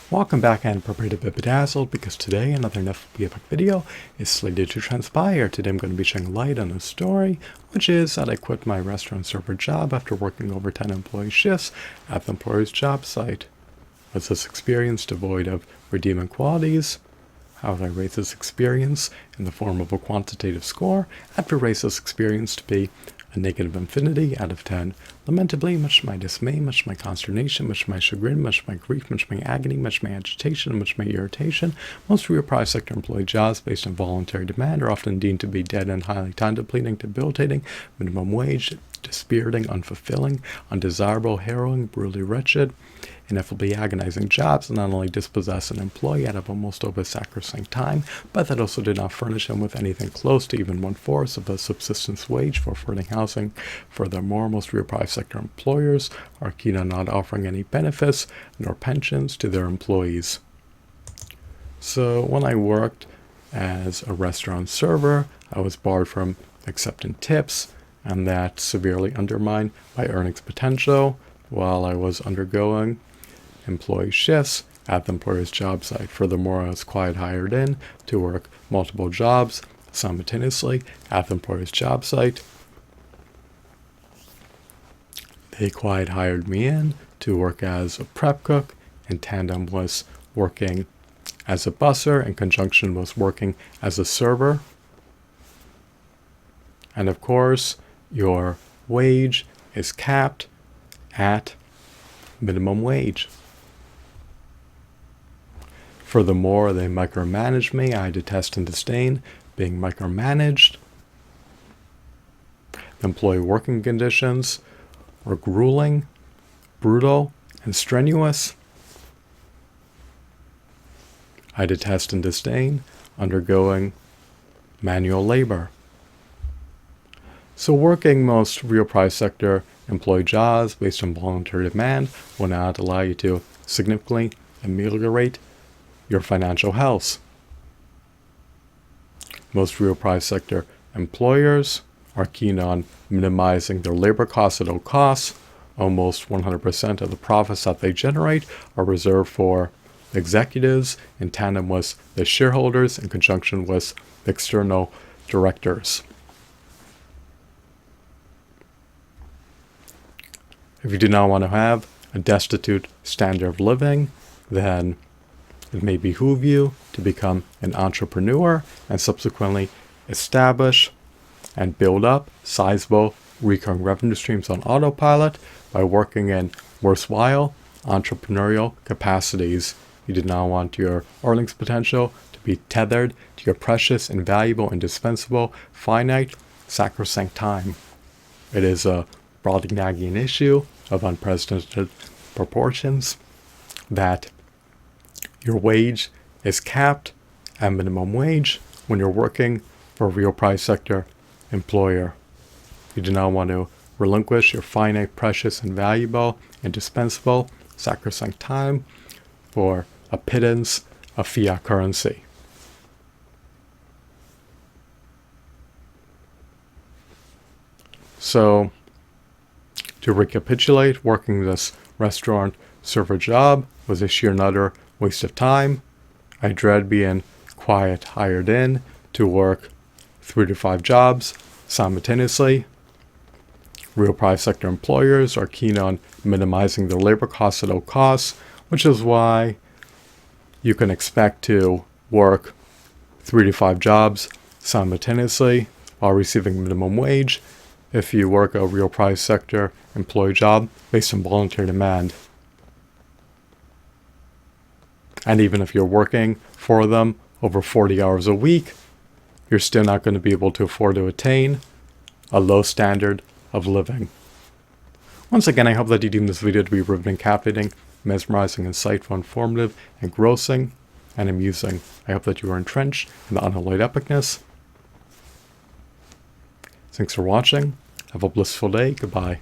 Welcome back and prepare to be bedazzled because today another enough epic video is slated to transpire. Today I'm going to be shedding light on a story, which is that I quit my restaurant server job after working over 10 employee shifts at the employer's job site. Was this experience devoid of redeeming qualities? How would I rate this experience in the form of a quantitative score? I'd rate this experience to be a negative infinity out of 10. Lamentably, much to my dismay, much to my consternation, much to my chagrin, much to my grief, much to my agony, much to my agitation, much to my irritation, most real private sector employee jobs based on voluntary demand are often deemed to be dead and highly time-depleting, debilitating, minimum wage, dispiriting, unfulfilling, undesirable, harrowing, brutally wretched, ineffably agonizing jobs that not only dispossess an employee out of almost over sacrosanct time, but that also did not furnish him with anything close to even 1/4 of a subsistence wage for affording housing. Furthermore, most real private sector employers are keen on not offering any benefits nor pensions to their employees. So when I worked as a restaurant server, I was barred from accepting tips, and that severely undermined my earnings potential while I was undergoing employee shifts at the employer's job site. Furthermore, I was quiet hired in to work multiple jobs simultaneously at the employer's job site. They quiet hired me in to work as a prep cook in tandem with working as a busser, in conjunction with working as a server. And of course, your wage is capped at minimum wage. Furthermore, they micromanage me. I detest and disdain being micromanaged. Employee working conditions were grueling, brutal, and strenuous. I detest and disdain undergoing manual labor. So working most real private sector employee jobs based on voluntary demand will not allow you to significantly ameliorate your financial health. Most real private sector employers are keen on minimizing their labor costs at all costs. Almost 100% of the profits that they generate are reserved for executives in tandem with the shareholders in conjunction with external directors. If you do not want to have a destitute standard of living, then it may behoove you to become an entrepreneur and subsequently establish and build up sizable recurring revenue streams on autopilot by working in worthwhile entrepreneurial capacities. You do not want your earnings potential to be tethered to your precious, invaluable, indispensable, finite, sacrosanct time. It is a Brobdingnagian issue of unprecedented proportions that your wage is capped at minimum wage when you're working for a real private sector employer. You do not want to relinquish your finite, precious, invaluable, indispensable, sacrosanct time for a pittance of fiat currency. So, to recapitulate, working this restaurant server job was a sheer and utter waste of time. I dread being quiet hired in to work 3 to 5 jobs simultaneously. Real private sector employers are keen on minimizing their labor costs at all costs, which is why you can expect to work 3 to 5 jobs simultaneously while receiving minimum wage if you work a real private sector employee job based on voluntary demand. And even if you're working for them over 40 hours a week, you're still not going to be able to afford to attain a low standard of living. Once again, I hope that you deem this video to be riveting, captivating, mesmerizing, insightful, informative, engrossing, and amusing. I hope that you are entrenched in the unalloyed epicness. Thanks for watching. Have a blissful day. Goodbye.